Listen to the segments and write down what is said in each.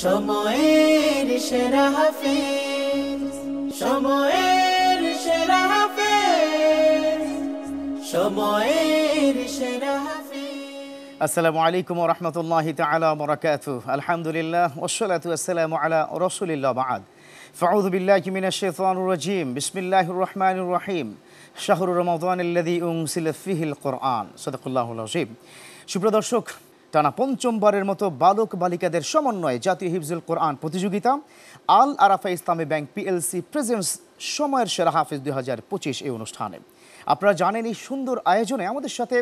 সময়ের সেরা হাফেজ, সময়ের সেরা হাফেজ, সময়ের সেরা হাফেজ। আসসালামু আলাইকুম ওয়া রাহমাতুল্লাহি তাআলা ওয়া বারাকাতুহু। আলহামদুলিল্লাহ ওয়াসসালাতু ওয়াসসালামু আলা রাসূলিল্লাহ বা'দ। ফাউযু বিল্লাহি মিনাশ শাইতানির রাজীম। বিসমিল্লাহির রহমানির রহিম। শাহরু রমাদানিল্লাযী উনজিলা ফীহিল কুরআন। সাদাকাল্লাহুল আযীম। সুপ্রিয় দর্শক, টানা পঞ্চমবারের মতো বালক বালিকাদের সমন্বয়ে জাতীয় হিফজুল কোরআন প্রতিযোগিতা আল আরাফা ইসলামী ব্যাংক পিএলসি প্রেজেন্টস সময়ের সেরা হাফেজ 2025 এই অনুষ্ঠানে। আপনারা জানেন, এই সুন্দর আয়োজনে আমাদের সাথে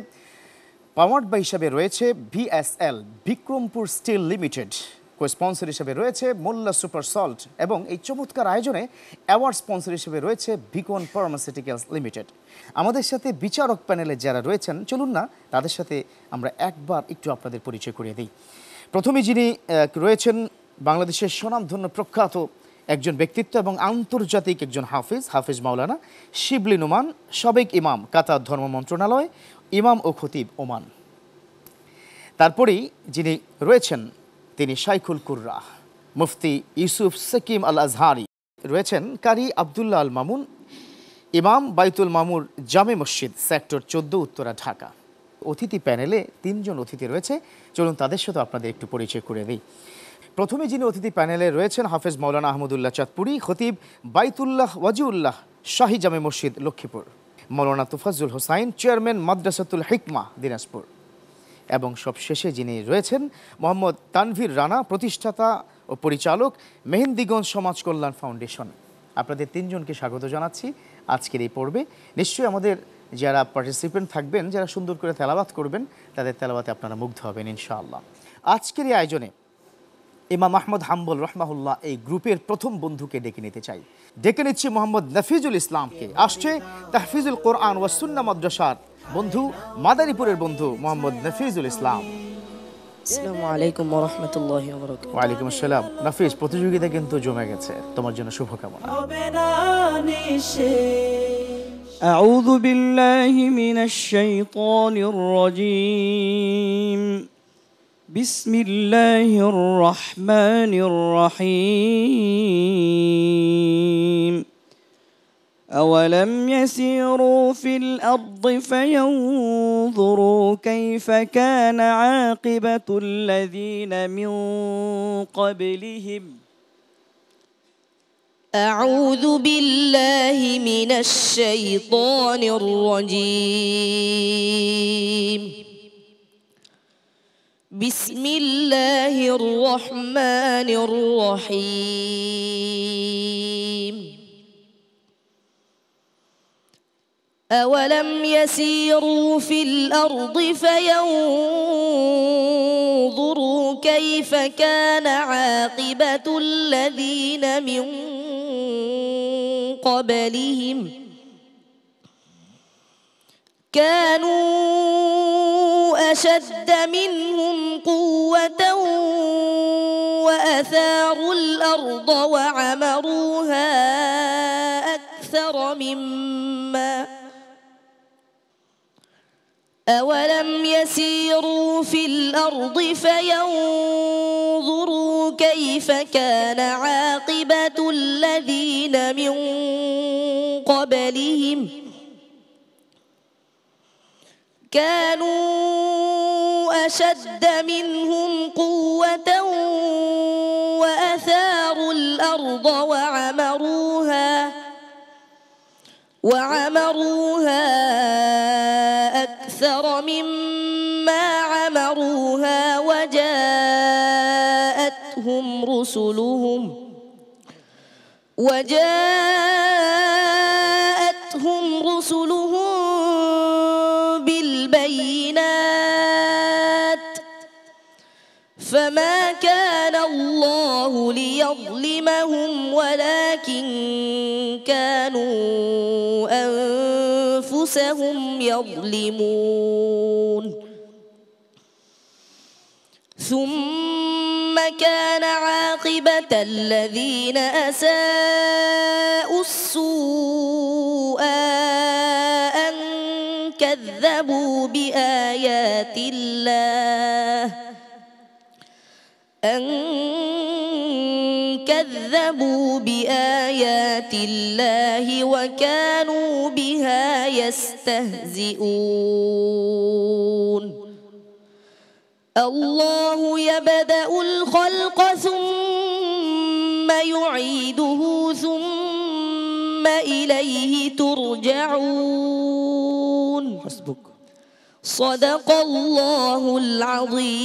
পাওয়ার্ড বাই হিসাবে রয়েছে VSL Bikrampur still limited, co sponsor হিসেবে রয়েছে মোল্লা সুপার সল্ট এবং এই চমৎকার আয়োজনে অ্যাওয়ার্ড স্পন্সর হিসেবে রয়েছে বিকন ফার্মাসিউটিক্যালস লিমিটেড। আমাদের সাথে বিচারক প্যানেলে যারা রয়েছেন, চলুন না তাদের সাথে আমরা একবার একটু আপনাদের পরিচয় করিয়ে দিই। প্রথমে যিনি রয়েছেন বাংলাদেশের স্বনামধন্য প্রখ্যাত একজন ব্যক্তিত্ব এবং আন্তর্জাতিক একজন হাফিজ মাওলানা শিবলি নোমান, সাবেক ইমাম কাতার ধর্ম মন্ত্রণালয়, ইমাম ও খতিব ওমান। তারপরেই যিনি রয়েছেন তিনি শাইখুল কুররা মুফতি ইউসুফ সাকিম আল আজহারি, রয়েছেন কারি আবদুল্লাহ আল মামুন, ইমাম বাইতুল মামুর জামে মসজিদ সেক্টর 14 উত্তরা ঢাকা। অতিথি প্যানেলে 3 জন অতিথি রয়েছে, চলুন তাদের সাথে আপনাদের একটু পরিচয় করে দিই। প্রথমে যিনি অতিথি প্যানেলে রয়েছেন হাফেজ মাওলানা আহমদুল্লাহ চাঁদপুরি, খতিব বাইতুল্লাহ ওয়াজিউল্লাহ শাহী জামে মসজিদ লক্ষ্মীপুর, মাওলানা তুফাজ্জুল হোসাইন চেয়ারম্যান মাদ্রাসাতুল হিকমা দিনাজপুর, এবং সবশেষে যিনি রয়েছেন মোহাম্মদ তানভীর রানা, প্রতিষ্ঠাতা ও পরিচালক মেহেন্দিগঞ্জ সমাজ কল্যাণ ফাউন্ডেশন। আপনাদের 3 জনকে স্বাগত জানাচ্ছি আজকের এই পর্বে। নিশ্চয়ই আমাদের যারা পার্টিসিপেন্ট থাকবেন, যারা সুন্দর করে তেলাওয়াত করবেন, তাদের তেলাওয়াতে আপনারা মুগ্ধ হবেন ইনশাআল্লাহ। আজকের এই আয়োজনে ইমাম আহমদ হাম্বল রহমাহুল্লাহ এই গ্রুপের প্রথম বন্ধুকে ডেকে নিতে চাই। ডেকে নিচ্ছি মোহাম্মদ নফিজুল ইসলামকে। আসছে তাহফিজুল কোরআন ওয়া সুন্নাহ মাদ্রাসার বন্ধু, মাদারীপুরের বন্ধু মোহাম্মদ নফিজুল ইসলাম। আসসালামু আলাইকুম ওয়া রাহমাতুল্লাহি ওয়া বারাকাতুহু। ওয়া আলাইকুম আসসালাম। নফিজ, প্রতিযোগিতা কিন্তু জমে গেছে, তোমার জন্য শুভকামনা। আউযু বিল্লাহি মিনাশ শাইতানির রাজীম। বিসমিল্লাহির রহমানির রহিম। أولم يسيروا في الأرض فينظروا كيف كان عاقبة الذين من قبلهم. أعوذ بالله من الشيطان الرجيم. بسم الله الرحمن الرحيم. أولم يسيروا في الأرض فينظروا كيف كان عاقبة الذين من قبلهم كانوا أشد منهم قوة وأثاروا الأرض وعمروها أكثر مما أولم يسيروا في الأرض فينظروا كيف كان عاقبة الذين من قبلهم كانوا أشد منهم قوة وأثاروا الأرض وعمروها أكثر مما عمروها وجاءتهم رسلهم بالبينات فما كان الله ليظلمهم ولكن كانوا أنفسهم يظلمون ثم كان عاقبة الذين أساءوا السوء أن كذبوا بآيات الله كذبوا بآيات الله وكانوا بها يستهزئون الله يبدأ الخلق ثم يعيده ثم إليه ترجعون حسبك صدق الله العظيم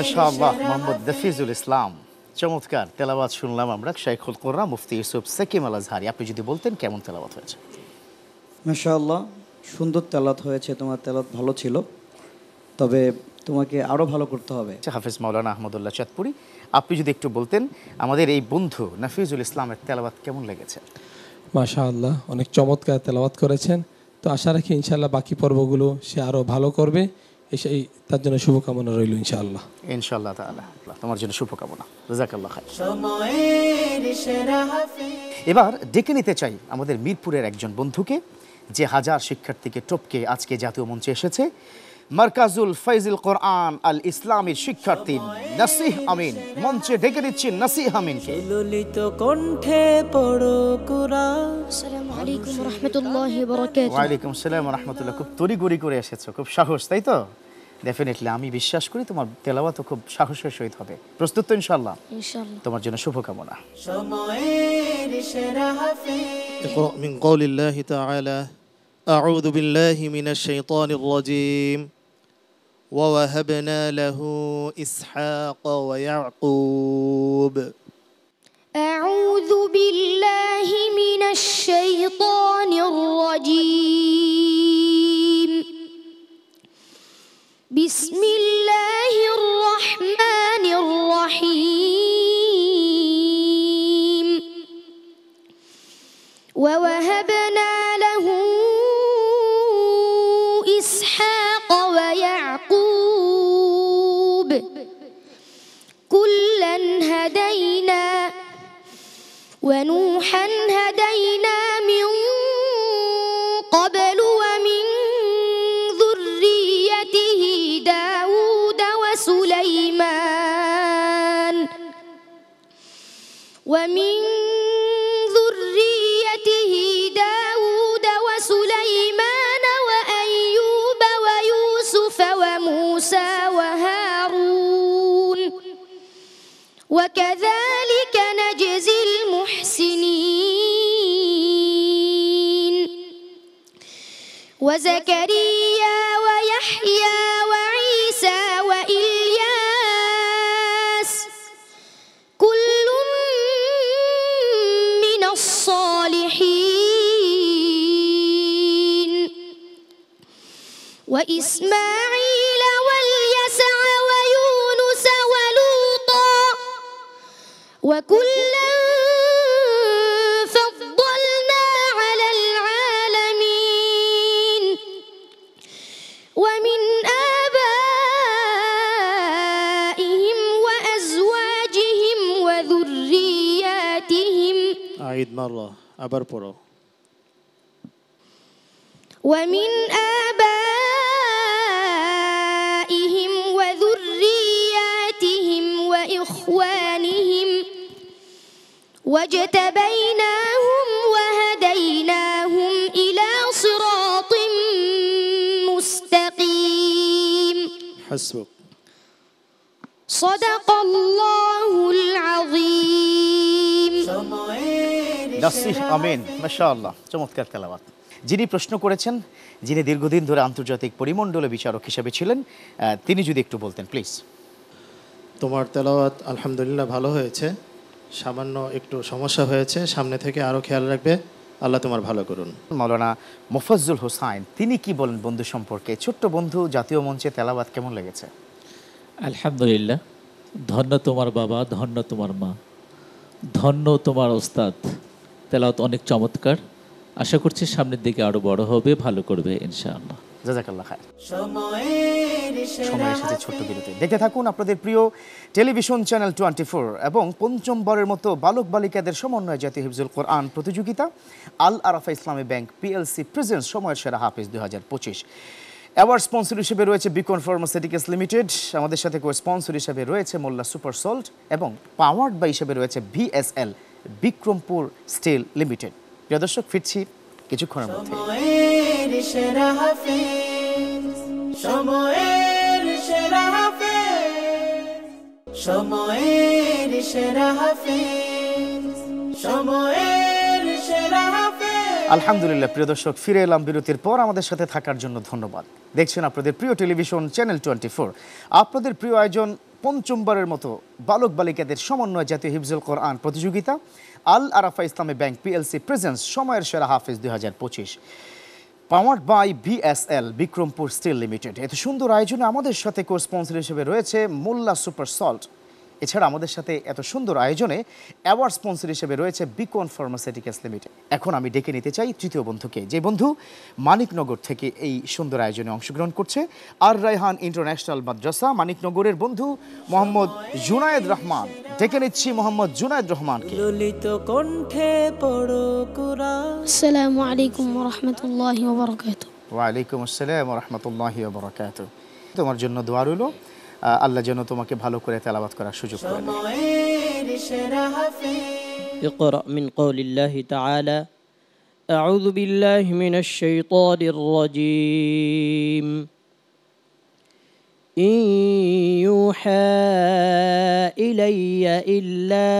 মাশাআল্লাহ মোহাম্মদ নাফিজুল ইসলাম, চমৎকার তেলাওয়াত শুনলাম আমরা। শাইখুল কোরআন মুফতি ইউসুফ সাকিম আল আজহারি, আপনি যদি বলতেন কেমন তেলাওয়াত হয়েছে? মাশাআল্লাহ, সুন্দর তেলাওয়াত হয়েছে, তোমার তেলাওয়াত ভালো ছিল, তবে তোমাকে আরও ভালো করতে হবে। হাফেজ মাওলানা আহমদুল্লাহ চাঁদপুরি, আপনি যদি একটু বলতেন আমাদের এই বন্ধু নাফিজুল ইসলামের তেলাওয়াত কেমন লেগেছে? মাশাআল্লাহ, অনেক চমৎকার তেলাওয়াত করেছেন। তো আশা রাখি ইনশাআল্লাহ বাকি পর্বগুলো সে আরও ভালো করবে, এই তার জন্য শুভকামনা রইল ইনশাআল্লাহ। ইনশাআল্লাহ তাআলা, তোমার জন্য শুভকামনা, জাযাকাল্লাহ খাইর। সময়ের সেরা হাফেজ। এবার ডেকে নিতে চাই আমাদের মিরপুরের একজন বন্ধুকে, যে হাজার শিক্ষার্থীকে টপকে আজকে জাতীয় মঞ্চে এসেছে, মারকাজুল ফাইজুল কোরআন আল ইসলামের শিক্ষার্থী নাসিহ আমিন। মঞ্চে ডেকে নিচ্ছি নাসিহ আমিনকে। ললিত কণ্ঠে পড়ো কুরআন। আসসালামু আলাইকুম ওয়া রাহমাতুল্লাহি ওয়া বারাকাতুহু। ওয়া আলাইকুম আসসালাম ওয়া রাহমাতুল্লাহ। খুব তড়িঘড়ি করে এসেছো, খুব সাহস, তাই তো? ডেফিনেটলি আমি বিশ্বাস করি তোমার তেলাওয়াতও খুব সাহসের সহিত হবে। প্রস্তুত তো ইনশাআল্লাহ? ইনশাআল্লাহ। তোমার জন্য শুভকামনা। সময়ের সেরা হাফেজ। اقرأ من قول الله تعالى أعوذ بالله من الشيطان الرجيم ووهبنا له إسحاق ويعقوب أعوذ بالله من الشيطان الرجيم بسم الله الرحمن الرحيم ووهبنا له إسحاق ويعقوب كلا هدينا ونوحا هدينا من قبل ومن ذريته داود وسليمان ومن ذريته داود وسليمان وأيوب ويوسف وموسى وهارون وكذلك نجزي المحسنين وزكريا ويحيى وعيسى وإلياس كل من الصالحين وإسماعيل واليسع ويونس ولوطا وكلا فضلنا على العالمين ومن آبائهم وأزواجهم وذرياتهم أعيد مرة أبر برو ومن آبائهم وذرياتهم وإخوانهم واجتبيناهم وهديناهم إلى صراط مستقيم حسبك صدق الله العظيم নাসিহ আমিন, মাশাআল্লাহ, চমৎকার তেলাওয়াত। যিনি প্রশ্ন করেছেন, যিনি দীর্ঘদিন ধরে আন্তর্জাতিক পরিমণ্ডলে বিচারক হিসেবে ছিলেন, তিনি যদি একটু বলতেন প্লিজ। তোমার তেলাওয়াত আলহামদুলিল্লাহ ভালো হয়েছে, সামান্য একটু সমস্যা হয়েছে, সামনে থেকে আরও খেয়াল রাখবে, আল্লাহ তোমার ভালো করুন। মাওলানা মোফাজ্জল হোসাইন, তিনি কি বলেন বন্ধু সম্পর্কে? ছোট্ট বন্ধু জাতীয় মঞ্চে তেলাওয়াত কেমন লেগেছে? আলহামদুলিল্লাহ, ধন্য তোমার বাবা, ধন্য তোমার মা, ধন্য তোমার ওস্তাদ। তেলাওয়াত অনেক চমৎকার, আশা করছি সামনের দিকে আরও বড় হবে, ভালো করবে ইনশাআল্লাহ। জাযাকাল্লাহ খায়র। সময়ের সময় এসেছে ছোট্ট বিরতি। দেখতে থাকুন আপনাদের প্রিয় টেলিভিশন চ্যানেল 24 এবং পঞ্চমবারের মতো বালক বালিকাদের সমন্বয়ে জাতীয় হিফজুল কোরআন প্রতিযোগিতা আল আরাফা ইসলামী ব্যাংক পিএলসি প্রেজেন্টস সময়ের সেরা হাফেজ 2025। অ্যাওয়ার্ড স্পন্সর হিসেবে রয়েছে বিকন ফার্মাসিউটিক্যালস লিমিটেড, আমাদের সাথে কো স্পন্সর হিসেবে রয়েছে মোল্লা সুপার সল্ট এবং পাওয়ার্ড বাই হিসেবে রয়েছে বিএসএল বিক্রমপুর স্টিল লিমিটেড। প্রিয় দর্শক, ফিরছি কিছুক্ষণের মধ্যে। সময়ের সেরা হাফেজ, সময়ের সেরা হাফেজ, সময়ের সেরা হাফেজ, সময়ের সেরা হাফেজ। আলহামদুলিল্লাহ প্রিয় দর্শক, ফিরে এলাম বিরতির পর। আমাদের সাথে থাকার জন্য ধন্যবাদ। দেখছেন আপনাদের প্রিয় টেলিভিশন চ্যানেল 24, আপনাদের প্রিয় আয়োজন পঞ্চমবারের মতো বালক বালিকাদের সমন্বয় জাতীয় হিফজুল কোরআন প্রতিযোগিতা আল আরাফা ইসলামী ব্যাংক পিএলসি প্রেজেন্স সময়ের সেরা হাফেজ 2025, powered by BSL Bikrampur still Limited. এত সুন্দর আয়োজনে আমাদের সাথে কো স্পন্সর হিসেবে রয়েছে মোল্লা সুপার সল্ট। এছাড়া আমাদের সাথে এত সুন্দর আয়োজনে অ্যাওয়ার্ড স্পন্সর হিসেবে রয়েছে বিকন ফার্মাসিউটিক্যালস লিমিটেড। এখন আমি ডেকে নিতে চাই তৃতীয় বন্ধুকে, যে বন্ধু মানিকনগর থেকে এই সুন্দর আয়োজনে অংশগ্রহণ করছে। আর রায়হান ইন্টারন্যাশনাল মাদ্রাসা মানিকনগরের বন্ধু মোহাম্মদ জুনায়েদ রহমান। ডেকে নিচ্ছি মোহাম্মদ জুনায়েদ রহমানকে। ললিত কণ্ঠে পড়ো কুরআন। আসসালামু আলাইকুম ওয়া রাহমাতুল্লাহি ওয়া বারাকাতুহু। ওয়ালাইকুম আসসালাম ওয়া রাহমাতুল্লাহি ওয়া বারাকাতুহু। তোমার জন্য দোয়া রইল, আল্লাহ যেন তোমাকে ভালো করে তেলাওয়াত করার সুযোগ করে দেয়। সময়ের সেরা হাফেজ। اقرأ من قول الله تعالى أعوذ بالله من الشيطان الرجيم إن يوحى إلي إلا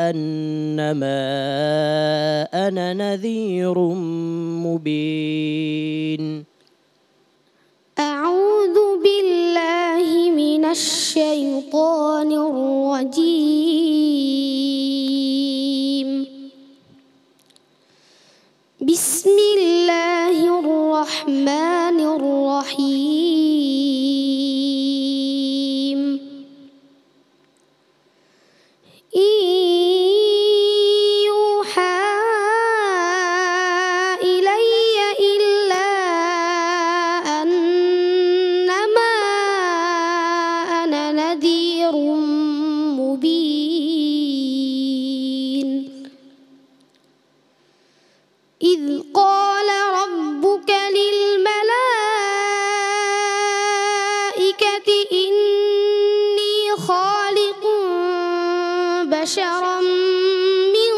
أنما أنا نذير مبين أعوذ بالله من الشيطان الرجيم بسم الله الرحمن الرحيم إن يوحى إلي إلا أنما أنا نذير مبين إذ قال ربك للملائكة إني خالق بشرا من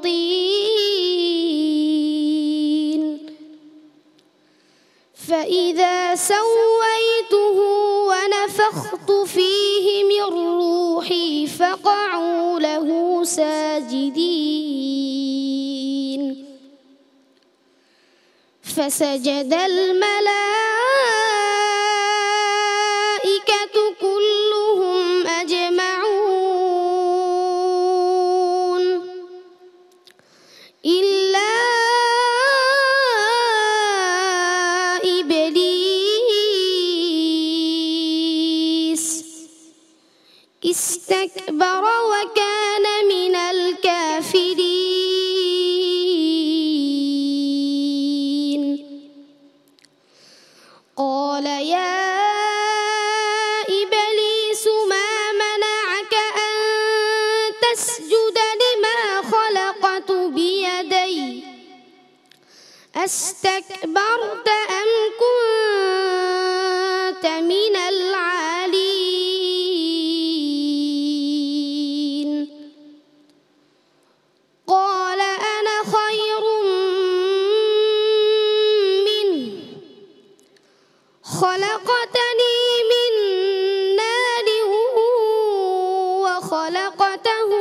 طين فإذا سويته ونفخت فيه من روحي فقعوا له ساجدين فسجد الملائكة كلهم أجمعون إلا إبليس استكبر وكان من الكافرين قال يا إبليس ما منعك أن تسجد لما خلقت بيدي أستكبرت أم كنت من العالين قال أنا خير منه خلقتني من نار وخلقته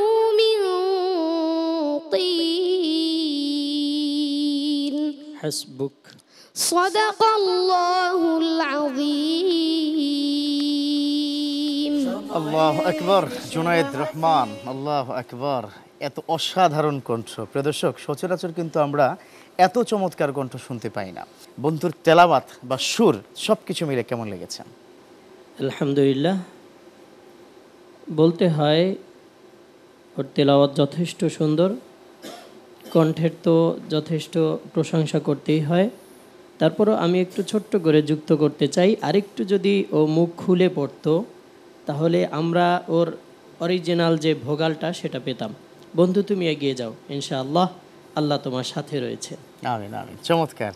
من طين حسبك صدق الله العظيم আল্লাহু আকবার। জুনায়েদ রহমান, আল্লাহু আকবার। এত অসাধারণ কণ্ঠ। প্রিয় দর্শক, সচরাচর কিন্তু আমরা এত চমৎকার কণ্ঠ শুনতে পাই না। বন্ধুর তেলাওয়াত বা সুর সব কিছু মিলে কেমন লেগেছে? আলহামদুলিল্লাহ, বলতে হয় ওর তেলাওয়াত যথেষ্ট সুন্দর, কণ্ঠের তো যথেষ্ট প্রশংসা করতেই হয়। তারপরও আমি একটু ছোট্ট করে যুক্ত করতে চাই, আরেকটু যদি ও মুখ খুলে পড়তো তাহলে আমরা ওর অরিজিনাল যে ভোগালটা সেটা পেতাম। বন্ধু, তুমি এগিয়ে যাও, ইনশাআল্লাহ আল্লাহ তোমার সাথে রয়েছে। আমিন আমিন। চমৎকার।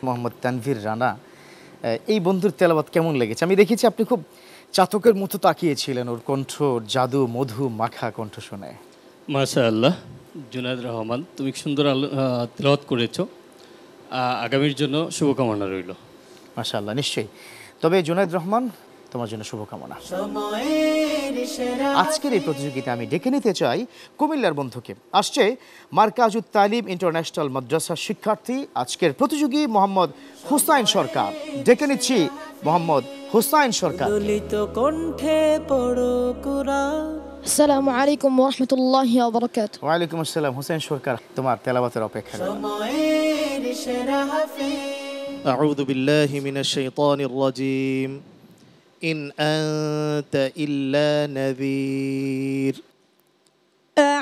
মোহাম্মদ তানভীর রানা, এই বন্ধুর তেলাওয়াত কেমন লেগেছে? আমি দেখেছি আপনি খুব চাতকের মতো তাকিয়েছিলেন ওর কণ্ঠ, জাদু মধু মাখা কণ্ঠ শুনে। মাশাআল্লাহ, জুনায়েদ রহমান, তুমি সুন্দর তেলাওয়াত করেছো। আগামীর জন্য শুভকামনা রইল। মাশাআল্লাহ, নিশ্চয়ই। তবে জুনায়েদ রহমান, তোমার জন্য শুভকামনা। আজকের এই প্রতিযোগিতা আমি ডেকে নিতে চাই কুমিল্লার বন্ধুকে। আসছে মার্কাজুত তালিম ইন্টারন্যাশনাল মাদ্রাসার শিক্ষার্থী, আজকের প্রতিযোগী মোহাম্মদ হুসাইন সরকার। ডেকে নিচ্ছি মোহাম্মদ হুসাইন সরকার। দলিত কণ্ঠে পড়ো কুরআন। আসসালামু আলাইকুম ওয়া রাহমাতুল্লাহি ওয়া বারাকাতুহু। ওয়া আলাইকুম আসসালাম। হুসাইন সরকার, তোমার তেলাওয়াতের অপেক্ষা। সময়ের সেরা হাফেজ। আউযু বিল্লাহি মিনাশ শাইতানির রাজীম। ইন আনতা ইল্লা নাযীর।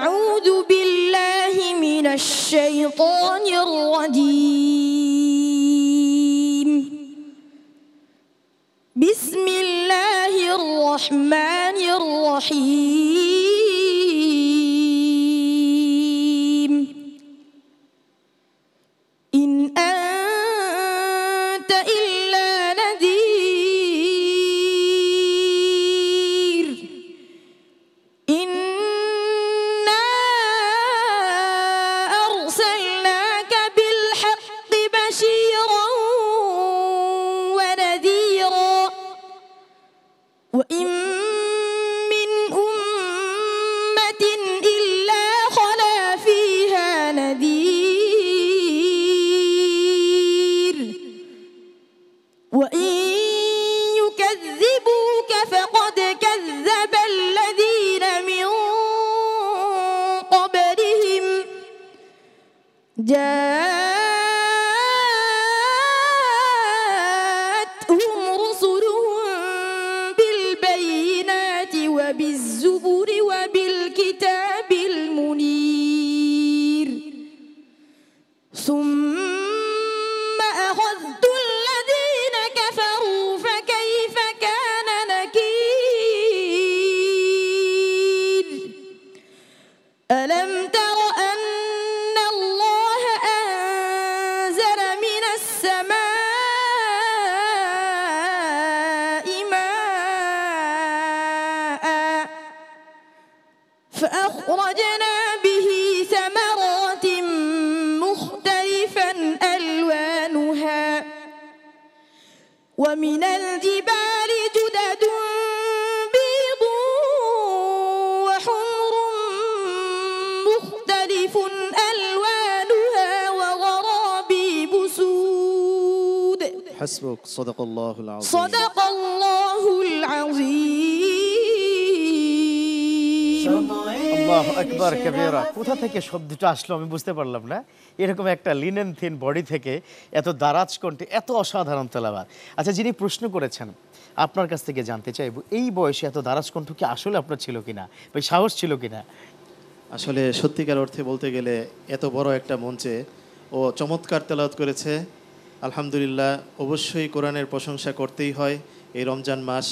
আউযু বিল্লাহি মিনাশ শাইতানির রাজীম। বিসমিল্লাহির রহমানির রহিম। ইন আনতা ইল্লা নাযীর। ইন্না আরসালনাকা বিল হাক্কি বাশীরান ওয়া নাযীরা। وإن من أمة إلا خلا فيها نذير. وإن يكذبوك فقد كذب الذين من قبلهم. جاءتهم رسلهم بالبينات وبالزبر وبالكتاب المنير. ثم أخذت الذين كفروا فكيف كان نكير. ألم تر أن الله أنزل من السماء ماء فأخرجنا به ثمرات مختلفا ألوانها ومن الجبال جدد بيض وحمر مختلف ألوانها وغرابيب سود. حسبك، صدق الله العظيم. صدق الله العظيم. আল্লাহু আকবার কবীরা। কোথা থেকে শব্দটা আসলো আমি বুঝতে পারলাম না। এরকম একটা লিনেন থিন বডি থেকে এত দারাজ কণ্ঠে এত অসাধারণ তেলাওয়াত। আচ্ছা, যিনি প্রশ্ন করেছেন আপনার কাছ থেকে জানতে চাইব, এই বয়সে এত দারাজ কণ্ঠ কি আসলে আপনার ছিল কিনা, বা সাহস ছিল কিনা? আসলে সত্যিকার অর্থে বলতে গেলে এত বড় একটা মঞ্চে ও চমৎকার তেলাওয়াত করেছে। আলহামদুলিল্লাহ, অবশ্যই কোরআনের প্রশংসা করতেই হয়। এই রমজান মাস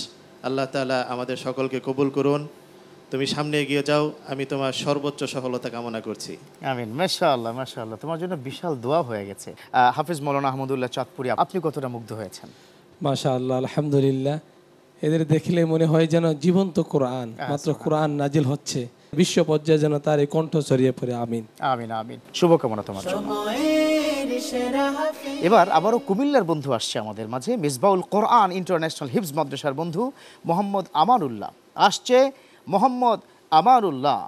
আল্লাহ তাআলা আমাদের সকলকে কবুল করুন। তুমি সামনে এগিয়ে যাও, আমি তোমার সর্বোচ্চ সফলতা কামনা করছি। আমিন। মাশাআল্লাহ, মাশাআল্লাহ, তোমার জন্য বিশাল দোয়া হয়ে গেছে। হাফিজ মাওলানা আহমদুল্লাহ চাঁদপুরি, আপনি কতটা মুগ্ধ হয়েছেন? মাশাআল্লাহ, আলহামদুলিল্লাহ। এদের দেখলে মনে হয় যেন জীবন্ত কোরআন, মাত্র কোরআন নাজিল হচ্ছে। বিশ্ব পর্যায়ে যেন তার এই কণ্ঠ ছড়িয়ে পড়ে। আমিন, আমিন, আমিন। শুভকামনা তোমার জন্য। এবার আবারও কুমিল্লার বন্ধু আসছে আমাদের মাঝে, মিসবাউল কোরআন ইন্টারন্যাশনাল হিফজ মাদ্রাসার বন্ধু মোহাম্মদ আমানুল্লাহ। আসছে মোহাম্মদ আমানুল্লাহ।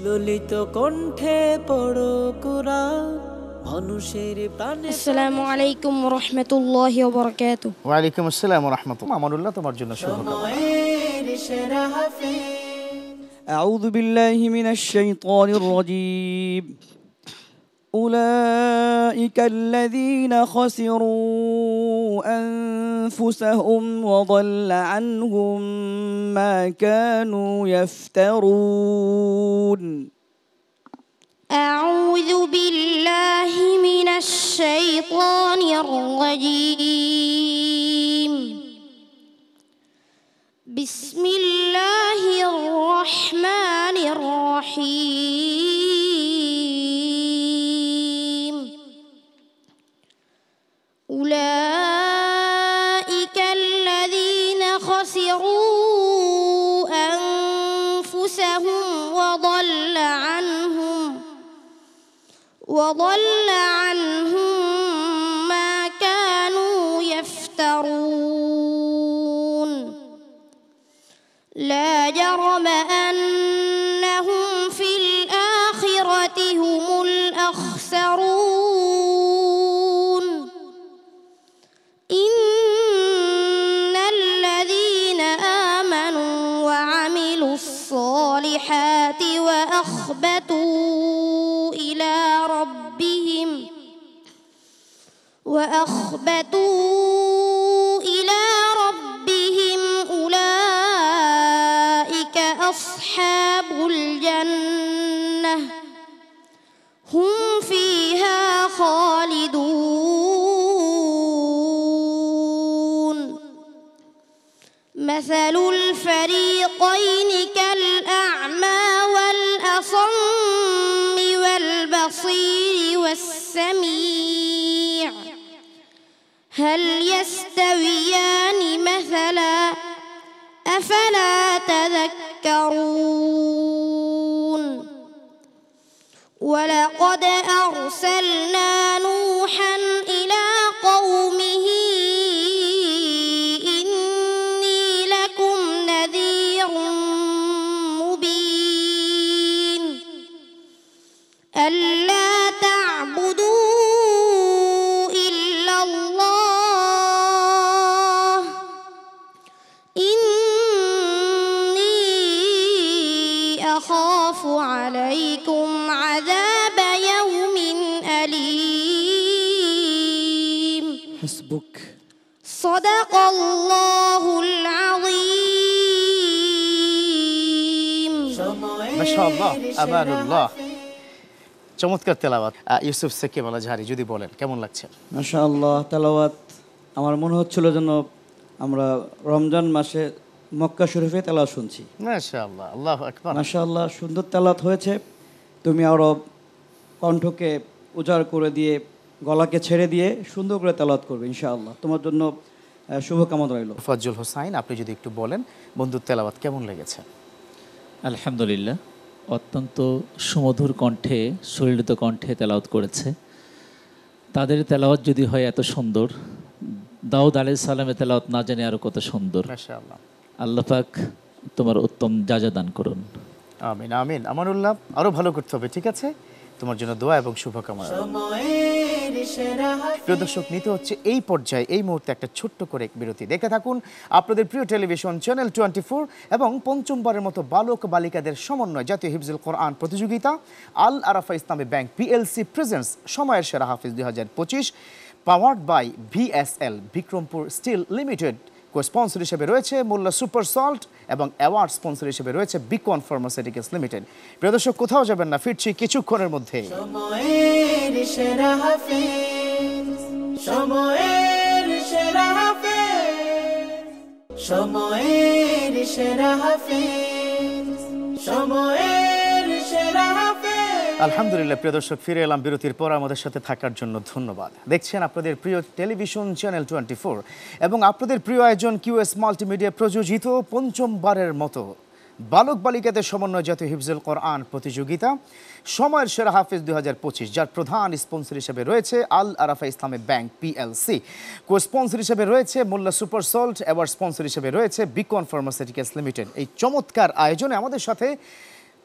ললিত কণ্ঠে পড়ো কুরআন, মানুষের প্রাণে। আসসালামু আলাইকুম ওয়া রাহমাতুল্লাহি ওয়া বারাকাতুহু। ওয়া আলাইকুম আসসালাম ওয়া রাহমাতুল্লাহ। আমানুল্লাহ, তোমার জন্য শুভকামনা। সময়ের সেরা হাফেজ। أعوذ بالله من الشيطان الرجيم. أولئك الذين خسروا أنفسهم وضل عنهم ما كانوا يفترون. أعوذ بالله من الشيطان الرجيم. بسم الله الرحمن الرحيم. خسروا أنفسهم وضل عنهم ما كانوا يفترون لا جرم أنهم في الآخرة هم الأخسرون إن الذين آمنوا وعملوا الصالحات وأخبتوا إلى ربهم أولئك أصحاب الجنة هم فيها خالدون مثل الفريقين كالأعمى والأصم والبصير والسميع هل يستويان مثلا أفلا تذكرون ولقد أرسلنا نوحا إلى قومه إني لكم نذير مبين ألا تعبدوا إلا الله إني أخاف عليكم عذاب يوم أليم হাসবুক। صدق الله العظيم মাশাআল্লাহ, আমানুল্লাহ। চমৎকার তেলাওয়াত। ইউসুফ সাকিব আল আজহারি যদি বলেন কেমন লাগছে? মাশাআল্লাহ, তেলাওয়াত আমার মনে হচ্ছিল যেন আমরা রমজান মাসে মক্কা শরীফে তেলাওয়াত শুনছি। মাশাআল্লাহ, আল্লাহু আকবার। মাশাআল্লাহ, সুন্দর তেলাওয়াত হয়েছে। তুমি আরো কণ্ঠকে উজাড় করে দিয়ে, গলাকে ছেড়ে দিয়ে সুন্দর করে তেলাওয়াত করবে ইনশাআল্লাহ। তোমার জন্য শুভকামনা রইল। ফজল হোসাইন, আপনি যদি একটু বলেন বন্ধুর তেলাওয়াত কেমন লেগেছে? আলহামদুলিল্লাহ, অত্যন্ত সুমধুর কণ্ঠে, সুললিত কণ্ঠে তেলাওয়াত করেছে। তাদের তেলাওয়াত যদি হয় এত সুন্দর, দাউদ আলাইহিস সালামের তেলাওয়াত না জানি আরো কত সুন্দর। মাশাআল্লাহ, আল্লাহ পাক তোমার উত্তম যাজা দান করুন। আমিন আমিন। আমানুল্লাহ, আরো ভালো করতে হবে, ঠিক আছে? তোমার জন্য দোয়া এবং শুভকামনা। প্রিয় দর্শক, নিতে হচ্ছে এই পর্যায়ে এই মুহূর্তে একটা ছোট্ট করে বিরতি। দেখে থাকুন আপনাদের প্রিয় টেলিভিশন চ্যানেল 24 এবং পঞ্চমবারের মতো বালক বালিকাদের সমন্বয় জাতীয় হিফজুল কোরআন প্রতিযোগিতা আল আরাফা ইসলামী ব্যাংক PLC প্রেজেন্টস সময়ের সেরা হাফিজ 2025, powered by VSL Bikrampur still Limited. Sponsor হিসেবে রয়েছে মোল্লা সুপার সল্ট এবং অ্যাওয়ার্ড স্পন্সর হিসেবে রয়েছে বিকন ফার্মাসিউটিক্যালস লিমিটেড। প্রিয় দর্শক, কোথাও যাবেন না, ফিরছি কিছুক্ষণের মধ্যে। সময়ের সেরা হাফেজ, সময়ের সেরা হাফেজ, সময়ের সেরা হাফেজ, সময়ের সেরা হাফেজ। আলহামদুলিল্লাহ, প্রিয় দর্শক, ফিরে এলাম বিরতির পর। আমাদের সাথে থাকার জন্য ধন্যবাদ। দেখছেন আপনাদের প্রিয় টেলিভিশন চ্যানেল 24 এবং আপনাদের প্রিয় আয়োজন QS মাল্টিমিডিয়া প্রযোজিত পঞ্চমবারের মতো বালক বালিকাদের সমন্বয় জাতীয় হিফজুল কোরআন প্রতিযোগিতা সময়ের সেরা হাফিজ 2025, যার প্রধান স্পন্সর হিসেবে রয়েছে আল আরাফা ইসলামী ব্যাংক PLC, কো স্পন্সর হিসেবে রয়েছে Molla Super salt, award sponsor হিসেবে রয়েছে বিকন ফার্মাসিউটিক্যালস লিমিটেড। এই চমৎকার আয়োজনে আমাদের সাথে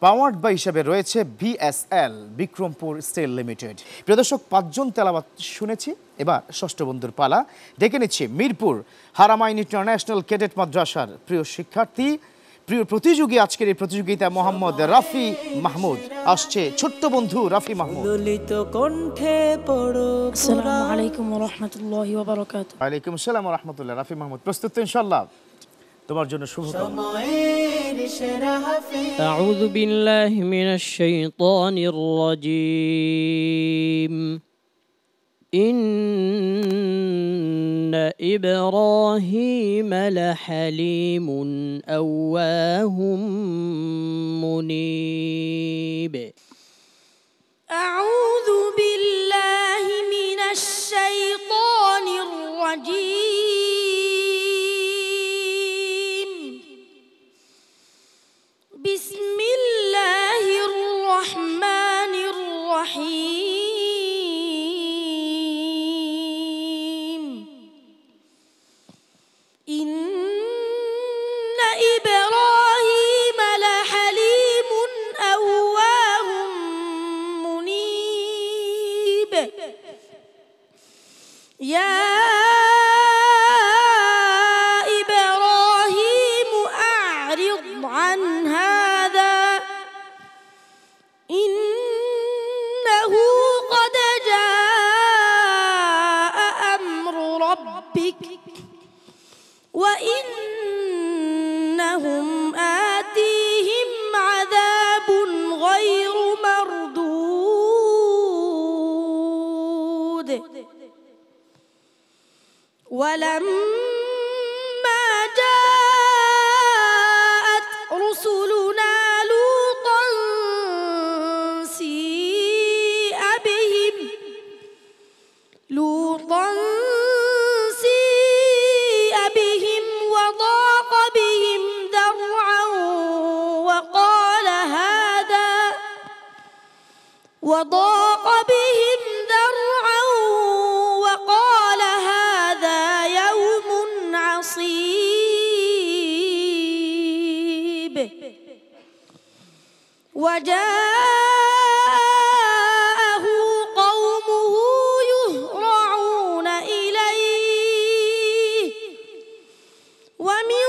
পাওয়ার্ড বাই হিসেবে রয়েছে VSL বিক্রমপুর স্টিল লিমিটেড। প্রিয় দর্শক, 5 জন তেলাওয়াত শুনেছি, এবার ষষ্ঠ বন্ধুর পালা। ডেকে নিচ্ছি মিরপুর হারামাইন ইন্টারন্যাশনাল ক্যাডেট মাদ্রাসার প্রিয় শিক্ষার্থী, প্রিয় প্রতিযোগী আজকের এই প্রতিযোগিতা মোহাম্মদ রাফি মাহমুদ। আসছে ছোট্ট বন্ধু রাফি মাহমুদ। ললিত কণ্ঠে পড়ো আসসালামু আলাইকুম ওয়া রাহমাতুল্লাহি ওয়া বারাকাতুহু। ওয়ালাইকুম আসসালাম ওয়া রাহমাতুল্লাহ। রাফি মাহমুদ, প্রস্তুত তো ইনশাআল্লাহ? তোমার জন্য শুভকামনা। সময়ের সেরা হাফেজ। أعوذ بالله من الشيطان الرجيم. إن إبراهيم لحليم أواه منيب. أعوذ بالله من الشيطان الرجيم. بسم الله الرحمن الرحيم إن إبراهيم لحليم أواه منيب يا إبراهيم أعرض عن هذا إنه قد جاء أمر ربك وإنهم آتيهم عذاب غير مردود ولما جاءت رسلنا لوطا سيء بهم وضاق بهم ذرعا وقال هذا يوم عصيب وجاءه قومه يهرعون إليه ومن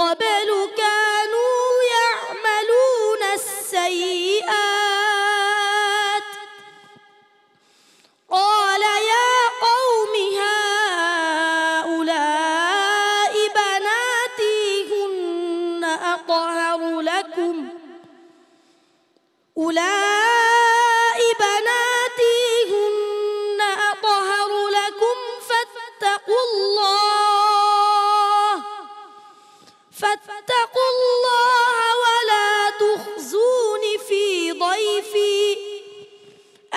قبل كانوا يعملون السيئات قال يا قوم هؤلاء بناتي هن أطهر لكم فاتقوا الله ولا تخزون في ضيفي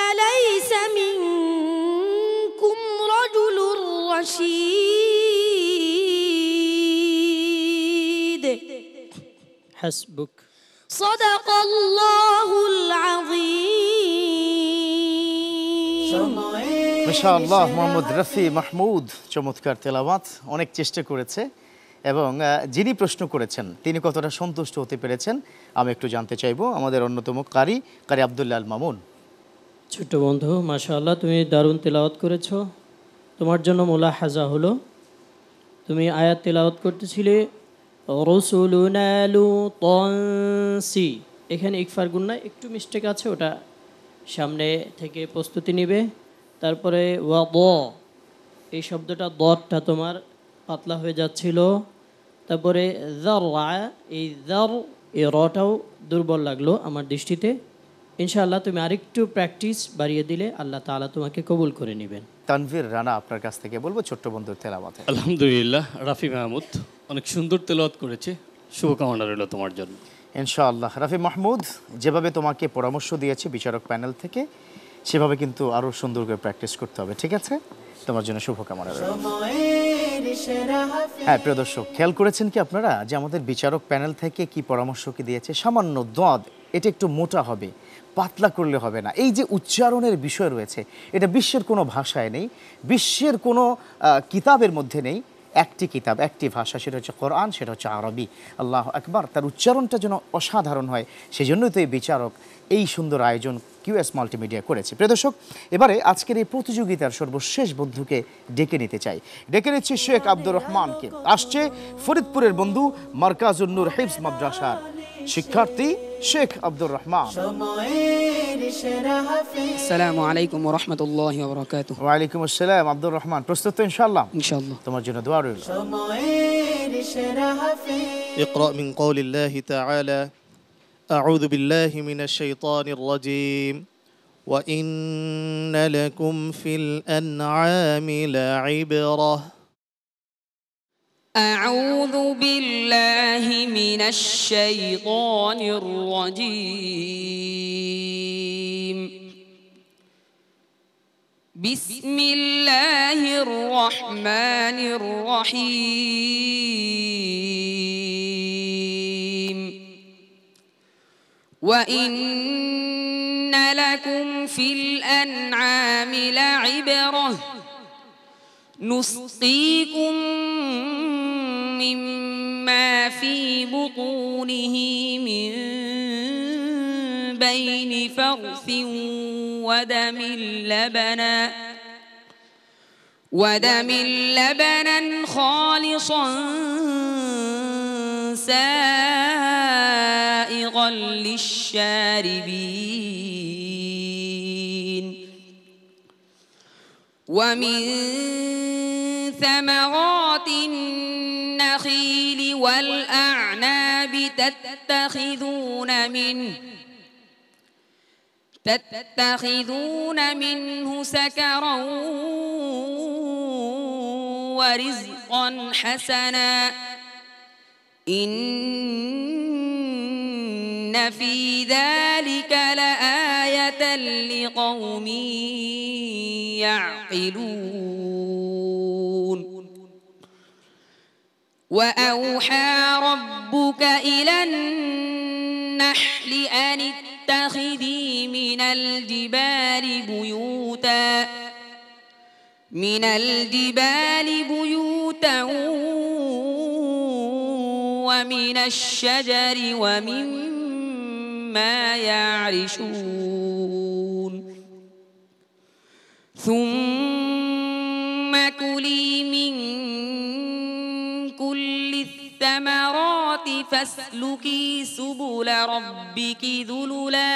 أليس منكم رجل رشيد حسبك صدق الله العظيم মাশাআল্লাহ মোহাম্মদ রফি মাহমুদ চমৎকার তেলাওয়াত অনেক চেষ্টা করেছে এবং যিনি প্রশ্ন করেছেন তিনি কতটা সন্তুষ্ট হতে পেরেছেন আমি একটু জানতে চাইবো আমাদের অন্যতম কারি আব্দুল্লাহ আল মামুন। ছোট্ট বন্ধু মাশাআল্লাহ তুমি দারুণ তেলাওয়াত করেছো। তোমার জন্য মুলাহাজা হলো তুমি আয়াত তেলাওয়াত করতেছিলে রসুলুনা লুতান সি, এখানে ইকফার গুন্না একটু মিস্টেক আছে, ওটা সামনে থেকে প্রস্তুতি নিবে। তারপরে ওয়াদ, এই শব্দটা দটা তোমার পাতলা হয়ে যাচ্ছিল। তারপরে যারআ, এই যার এই রটাও দুর্বল লাগলো আমার দৃষ্টিতে। ইনশাআল্লাহ তুমি আরেকটু প্র্যাকটিস বাড়িয়ে দিলে আল্লাহ তাআলা তোমাকে কবুল করে নেবেন। তানভীর রানা আপনার কাছ থেকে বলবো ছোট্ট বন্ধুর তেলাওয়াতে। আলহামদুলিল্লাহ, রাফি মাহমুদ অনেক সুন্দর তেলাওয়াত করেছে, শুভকামনা রইল তোমার জন্য। ইনশাআল্লাহ রাফি মাহমুদ যেভাবে তোমাকে পরামর্শ দিয়েছে বিচারক প্যানেল থেকে সেভাবে কিন্তু আরও সুন্দর করে প্র্যাকটিস করতে হবে, ঠিক আছে? তোমার জন্য শুভকামনা রইল। হ্যাঁ প্রিয় দর্শক, খেয়াল করেছেন কি আপনারা যে আমাদের বিচারক প্যানেল থেকে কি পরামর্শ কি দিয়েছে? সামান্য দদ এটা একটু মোটা হবে, পাতলা করলে হবে না। এই যে উচ্চারণের বিষয় রয়েছে এটা বিশ্বের কোনো ভাষায় নেই, বিশ্বের কোনো কিতাবের মধ্যে নেই। একটি কিতাব, একটি ভাষা, সেটা হচ্ছে কোরআন, সেটা হচ্ছে আরবি। আল্লাহু আকবার, তার উচ্চারণটা যেন অসাধারণ হয় সেজন্যই তো এই বিচারক এই সুন্দর আয়োজন কিউএস মাল্টিমিডিয়া করেছে। প্রিয় দর্শক, এবারে আজকের এই প্রতিযোগিতার সর্বশেষ বন্ধুকে ডেকে নিতে চাই। ডেকে নিচ্ছি শেখ আব্দুর রহমানকে। আসছে ফরিদপুরের বন্ধু মারকাজুন নূর হিফজ মাদ্রাসার শিক্ষার্থী শেখ আব্দুর রহমান। আসসালামু আলাইকুম ওয়া রাহমাতুল্লাহি ওয়া বারাকাতুহু। ওয়া আলাইকুম আসসালাম। আব্দুর রহমান প্রস্তুত তো ইনশাআল্লাহ? ইনশাআল্লাহ। তোমার জন্য দোয়া রইল। اقرأ من قول الله تعالى أعوذ بالله من الشيطان الرجيم وإن لكم في الأنعام لعبرة. أعوذ بالله من الشيطان الرجيم. بسم الله الرحمن الرحيم. وإن لكم في الأنعام لعبرة نسقيكم مما في بطونه من بين فرث ودم لبنا خالصا سائغا للشاربين ومن ثمرات النخيل والأعناب تتخذون منه سكرا ورزقا حسنا إن في ذلك لآية لقوم يعقلون وأوحى ربك إلى النحل أن اتخذي من الجبال بيوتا ومن الشجر ومما يعرشون ثم كلي من كل الثمرات فاسلكي سبل ربك ذللا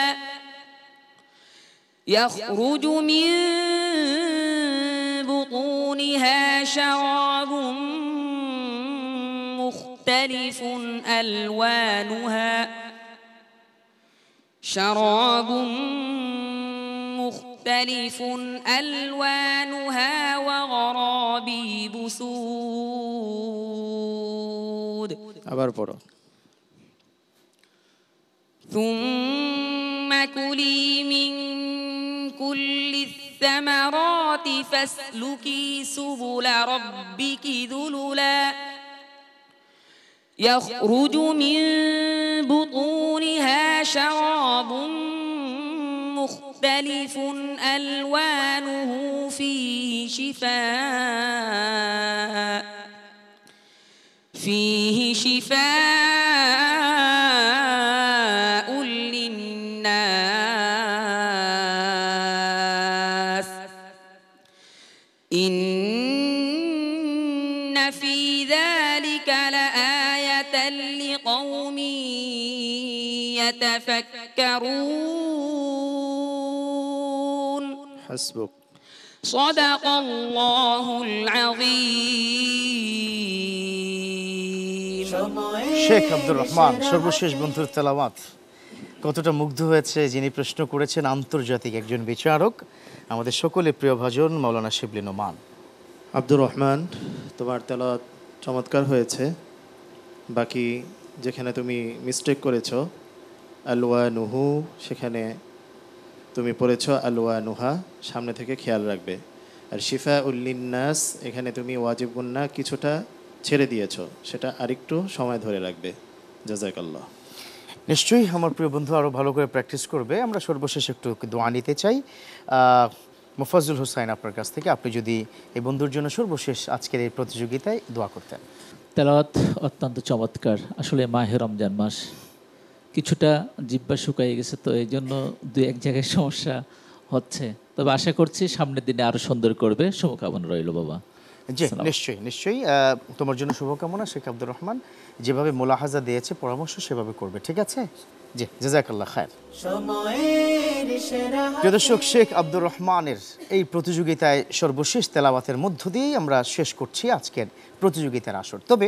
يخرج من بطونها شراب مختلف ألوانها وغرابيب سود আবার পড়ো ثم كلي من كل الثمرات فاسلكي سبل ربك ذللا يخرج من بطونها شراب مختلف ألوانه فيه شفاء للناس إن في ذلك لآية لقوم يتفكرون حسبك صدق الله العظيم শেখ আব্দুর রহমান সর্বশেষ বন্ধুর তেলাওয়াত কতটা মুগ্ধ হয়েছে যিনি প্রশ্ন করেছেন আন্তর্জাতিক একজন বিচারক আমাদের সকলের প্রিয় ভাজন মাওলানা শিবলি নোমান। আব্দুর রহমান তোমার তেলাওয়াত চমৎকার হয়েছে, বাকি যেখানে তুমি মিস্টেক করেছো আলওয়ানুহু সেখানে তুমি পড়েছো আলওয়ানুহা, সামনে থেকে খেয়াল রাখবে। আর শিফা উল্লিন্নাস এখানে তুমি ওয়াজিব গুন্না কিছুটা ছেড়ে দিয়েছো, সেটা আরেকটু সময় ধরে রাখবে। জাযাকাল্লাহ। নিশ্চয়ই আমার প্রিয় বন্ধু আরও ভালো করে প্র্যাকটিস করবে। আমরা সর্বশেষ একটু দোয়া নিতে চাই মুফাজ্জল হোসাইন আপনার কাছ থেকে, আপনি যদি এই বন্ধুর জন্য সর্বশেষ আজকের এই প্রতিযোগিতায় দোয়া করতেন। তেলাওয়াত অত্যন্ত চমৎকার। আসলে মাহে রমজান মাস, কিছুটা জিহ্বা শুকাই গেছে, তো এই জন্য দু এক জায়গায় সমস্যা হচ্ছে, তবে আশা করছি সামনের দিনে আরও সুন্দর করবে। শুভকামনা রইল বাবা। জি নিশ্চয়ই নিশ্চয়ই, তোমার জন্য শুভকামনা শেখ আব্দুর রহমান। যেভাবে মোলাহাজা দিয়েছে পরামর্শ সেভাবে করবে, ঠিক আছে? জি জাযাকাল্লাহ খায়ের। প্রিয় দর্শক, শেখ আব্দুর রহমানের এই প্রতিযোগিতায় সর্বশেষ তেলাওয়াতের মধ্য দিয়েই আমরা শেষ করছি আজকের প্রতিযোগিতার আসর। তবে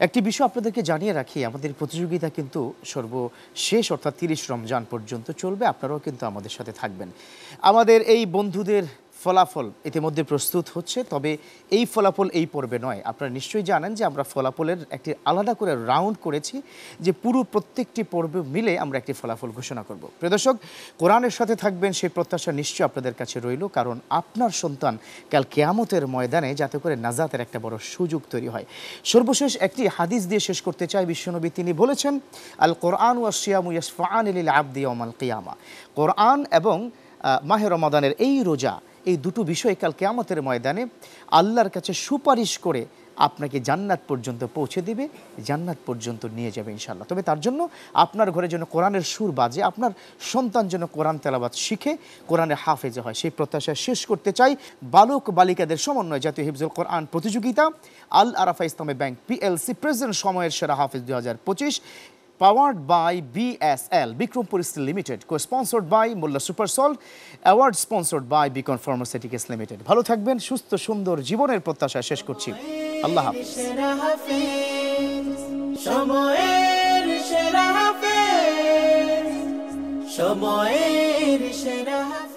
একটি বিষয় আপনাদেরকে জানিয়ে রাখি, আমাদের প্রতিযোগিতা কিন্তু সর্বশেষ অর্থাৎ 30 রমজান পর্যন্ত চলবে। আপনারাও কিন্তু আমাদের সাথে থাকবেন। আমাদের এই বন্ধুদের ফলাফল ইতিমধ্যে প্রস্তুত হচ্ছে, তবে এই ফলাফল এই পর্বে নয়। আপনারা নিশ্চয়ই জানেন যে আমরা ফলাফলের একটি আলাদা করে রাউন্ড করেছি, যে পুরো প্রত্যেকটি পর্ব মিলে আমরা একটি ফলাফল ঘোষণা করব। প্রিয় দর্শক, কোরআনের সাথে থাকবেন সেই প্রত্যাশা নিশ্চয়ই আপনাদের কাছে রইল, কারণ আপনার সন্তান কাল কিয়ামতের ময়দানে যাতে করে নাজাতের একটা বড় সুযোগ তৈরি হয়। সর্বশেষ একটি হাদিস দিয়ে শেষ করতে চাই। বিশ্বনবী তিনি বলেছেন, আল কোরআন ওয়া সিয়ামু ইয়াশফাআন লিল আবদি ইয়াওমাল কিয়ামা। কোরআন এবং মাহে রমাদানের এই রোজা, এই দুটো বিষয় কাল কিয়ামতের ময়দানে আল্লাহর কাছে সুপারিশ করে আপনাকে জান্নাত পর্যন্ত পৌঁছে দিবে, জান্নাত পর্যন্ত নিয়ে যাবে ইনশাআল্লাহ। তবে তার জন্য আপনার ঘরে যেন কোরআনের সুর বাজে, আপনার সন্তান যেন কোরআন তেলাওয়াত শিখে কোরআনে হাফেজে হয়, সেই প্রত্যাশা শেষ করতে চাই। বালক বালিকাদের সমন্বয় জাতীয় হিফজুল কোরআন প্রতিযোগিতা, আল আরাফা ইসলামী ব্যাংক পিএলসি প্রেজেন্ট সময়ের সেরা হাফেজ 2025, powered by BSL, Bikrumpur Steel Limited, co-sponsored by Mulla Super Salt, award sponsored by Beacon Pharmaceuticals Limited. ভালো থাকবেন, সুস্থ সুন্দর জীবনের প্রত্যাশা শেষ করছি। আল্লাহ হাফেজ। সময়ের সেরা হাফেজ, সময়ের সেরা হাফেজ।